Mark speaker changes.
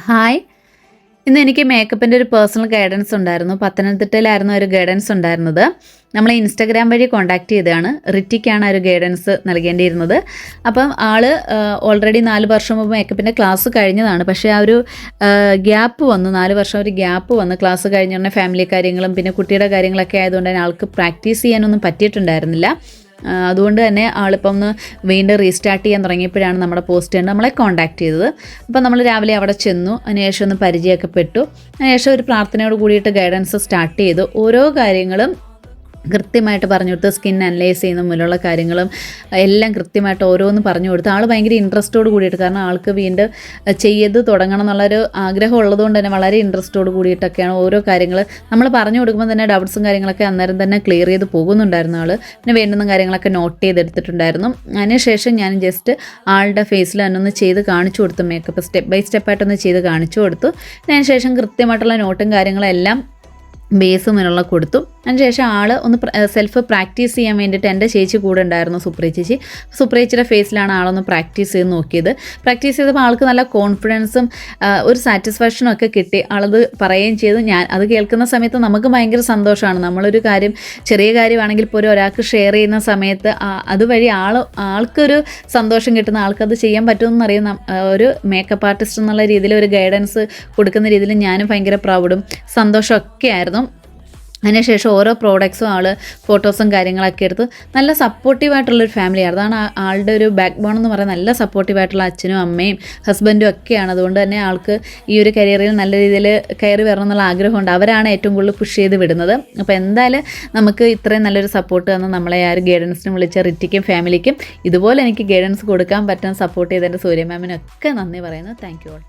Speaker 1: Hi. ഇന്ന് എനിക്ക് മേക്കപ്പിൻ്റെ ഒരു പേഴ്സണൽ ഗൈഡൻസ് ഉണ്ടായിരുന്നു. പത്തനംതിട്ടയിലായിരുന്നു ഒരു ഗൈഡൻസ് ഉണ്ടായിരുന്നത്. നമ്മളെ ഇൻസ്റ്റാഗ്രാം വഴി കോൺടാക്ട് ചെയ്തതാണ്. റിറ്റിക്കാണ് ഒരു ഗൈഡൻസ് നൽകേണ്ടിയിരുന്നത്. അപ്പം ഓൾറെഡി 4 വർഷം മുമ്പ് മേക്കപ്പിൻ്റെ ക്ലാസ് കഴിഞ്ഞതാണ്. പക്ഷേ ആ ഒരു ഗ്യാപ്പ് വന്നു, 4 വർഷം ഒരു ഗ്യാപ്പ് വന്നു. ക്ലാസ് കഴിഞ്ഞ ഉടനെ ഫാമിലി കാര്യങ്ങളും പിന്നെ കുട്ടിയുടെ കാര്യങ്ങളൊക്കെ ആയതുകൊണ്ട് തന്നെ ആൾക്ക് പ്രാക്ടീസ് ചെയ്യാനൊന്നും പറ്റിയിട്ടുണ്ടായിരുന്നില്ല. അതുകൊണ്ട് തന്നെ ആളിപ്പം ഒന്ന് വീണ്ടും റീസ്റ്റാർട്ട് ചെയ്യാൻ തുടങ്ങിയപ്പോഴാണ് നമ്മുടെ പോസ്റ്റ് നമ്മളെ കോൺടാക്ട് ചെയ്തത്. അപ്പോൾ നമ്മൾ രാവിലെ അവിടെ ചെന്നു, അതിനുശേഷം ഒന്ന് പരിചയമൊക്കെ പെട്ടു. അതിനുശേഷം ഒരു പ്രാർത്ഥനയോട് കൂടിയിട്ട് ഗൈഡൻസ് സ്റ്റാർട്ട് ചെയ്തു. ഓരോ കാര്യങ്ങളും കൃത്യമായിട്ട് പറഞ്ഞു കൊടുത്ത്, സ്കിൻ അനലൈസ് ചെയ്യുന്ന മുതലുള്ള കാര്യങ്ങളും എല്ലാം കൃത്യമായിട്ട് ഓരോന്ന് പറഞ്ഞു കൊടുത്ത് ആൾ ഭയങ്കര ഇൻട്രസ്റ്റോട് കൂടിയിട്ട്, കാരണം ആൾക്ക് വീണ്ടും ചെയ്ത് തുടങ്ങണം എന്നുള്ളൊരു ആഗ്രഹം ഉള്ളതുകൊണ്ട് തന്നെ വളരെ ഇൻട്രസ്റ്റോട് കൂടിയിട്ടൊക്കെയാണ് ഓരോ കാര്യങ്ങൾ നമ്മൾ പറഞ്ഞു കൊടുക്കുമ്പോൾ തന്നെ ഡൗട്ട്സും കാര്യങ്ങളൊക്കെ അന്നേരം തന്നെ ക്ലിയർ ചെയ്ത് പോകുന്നുണ്ടായിരുന്നു ആൾ. പിന്നെ വേണ്ടുന്ന കാര്യങ്ങളൊക്കെ നോട്ട് ചെയ്തെടുത്തിട്ടുണ്ടായിരുന്നു. അതിനുശേഷം ഞാൻ ജസ്റ്റ് ആളുടെ ഫേസിൽ തന്നെ ചെയ്ത് കാണിച്ചു കൊടുത്തു. മേക്കപ്പ് സ്റ്റെപ്പ് ബൈ സ്റ്റെപ്പായിട്ടൊന്ന് ചെയ്ത് കാണിച്ചു കൊടുത്തു. അതിനുശേഷം കൃത്യമായിട്ടുള്ള നോട്ടും കാര്യങ്ങളെല്ലാം ബേസ് മുന്നുള്ള കൊടുത്തു. അതിനുശേഷം ആൾ ഒന്ന് സെൽഫ് പ്രാക്ടീസ് ചെയ്യാൻ വേണ്ടിയിട്ട് എൻ്റെ ചേച്ചി കൂടെ ഉണ്ടായിരുന്നു, സുപ്രിയ ചേച്ചി. സുപ്രിയ ചേച്ചിയുടെ ഫേസിലാണ് ആളൊന്ന് പ്രാക്ടീസ് ചെയ്ത് നോക്കിയത്. പ്രാക്ടീസ് ചെയ്തപ്പോൾ ആൾക്ക് നല്ല കോൺഫിഡൻസും ഒരു സാറ്റിസ്ഫാക്ഷനും ഒക്കെ കിട്ടി. ആളത് പറയുകയും ചെയ്തു. ഞാൻ അത് കേൾക്കുന്ന സമയത്ത് നമുക്ക് ഭയങ്കര സന്തോഷമാണ്. നമ്മളൊരു കാര്യം, ചെറിയ കാര്യമാണെങ്കിൽ പോലും ഒരാൾക്ക് ഷെയർ ചെയ്യുന്ന സമയത്ത് അതുവഴി ആൾക്കൊരു സന്തോഷം കിട്ടുന്ന, ആൾക്കത് ചെയ്യാൻ പറ്റുമെന്നറിയുന്ന ഒരു മേക്കപ്പ് ആർട്ടിസ്റ്റ് എന്നുള്ള രീതിയിൽ ഒരു ഗൈഡൻസ് കൊടുക്കുന്ന രീതിയിൽ ഞാനും ഭയങ്കര പ്രൗഡും സന്തോഷമൊക്കെ ആയിരുന്നു. അതിനുശേഷം ഓരോ പ്രോഡക്ട്സും ഫോട്ടോസും കാര്യങ്ങളൊക്കെ എടുത്ത് നല്ല സപ്പോർട്ടീവായിട്ടുള്ളൊരു ഫാമിലിയാണ്. അതാണ് ആളുടെ ഒരു ബാക്ക് ബോൺ എന്ന് പറയുന്നത്. നല്ല സപ്പോർട്ടീവായിട്ടുള്ള അച്ഛനും അമ്മയും ഹസ്ബൻഡും ഒക്കെയാണ്. അതുകൊണ്ട് തന്നെ ആൾക്ക് ഈ ഒരു കരിയറിൽ നല്ല രീതിയിൽ കയറി വരണം എന്നുള്ള ആഗ്രഹമുണ്ട്. അവരാണ് ഏറ്റവും കൂടുതൽ പുഷ് ചെയ്ത് വിടുന്നത്. അപ്പോൾ എന്തായാലും നമുക്ക് ഇത്രയും നല്ലൊരു സപ്പോർട്ട് തന്ന് നമ്മളെ ആ ഒരു ഗൈഡൻസിന് വിളിച്ച റിറ്റിക്കും ഫാമിലിക്കും ഇതുപോലെ എനിക്ക് ഗൈഡൻസ് കൊടുക്കാൻ പറ്റാൻ സപ്പോർട്ട് ചെയ്തതിൻ്റെ സൂര്യ മാമിനൊക്കെ നന്ദി പറയുന്നു. Thank you all.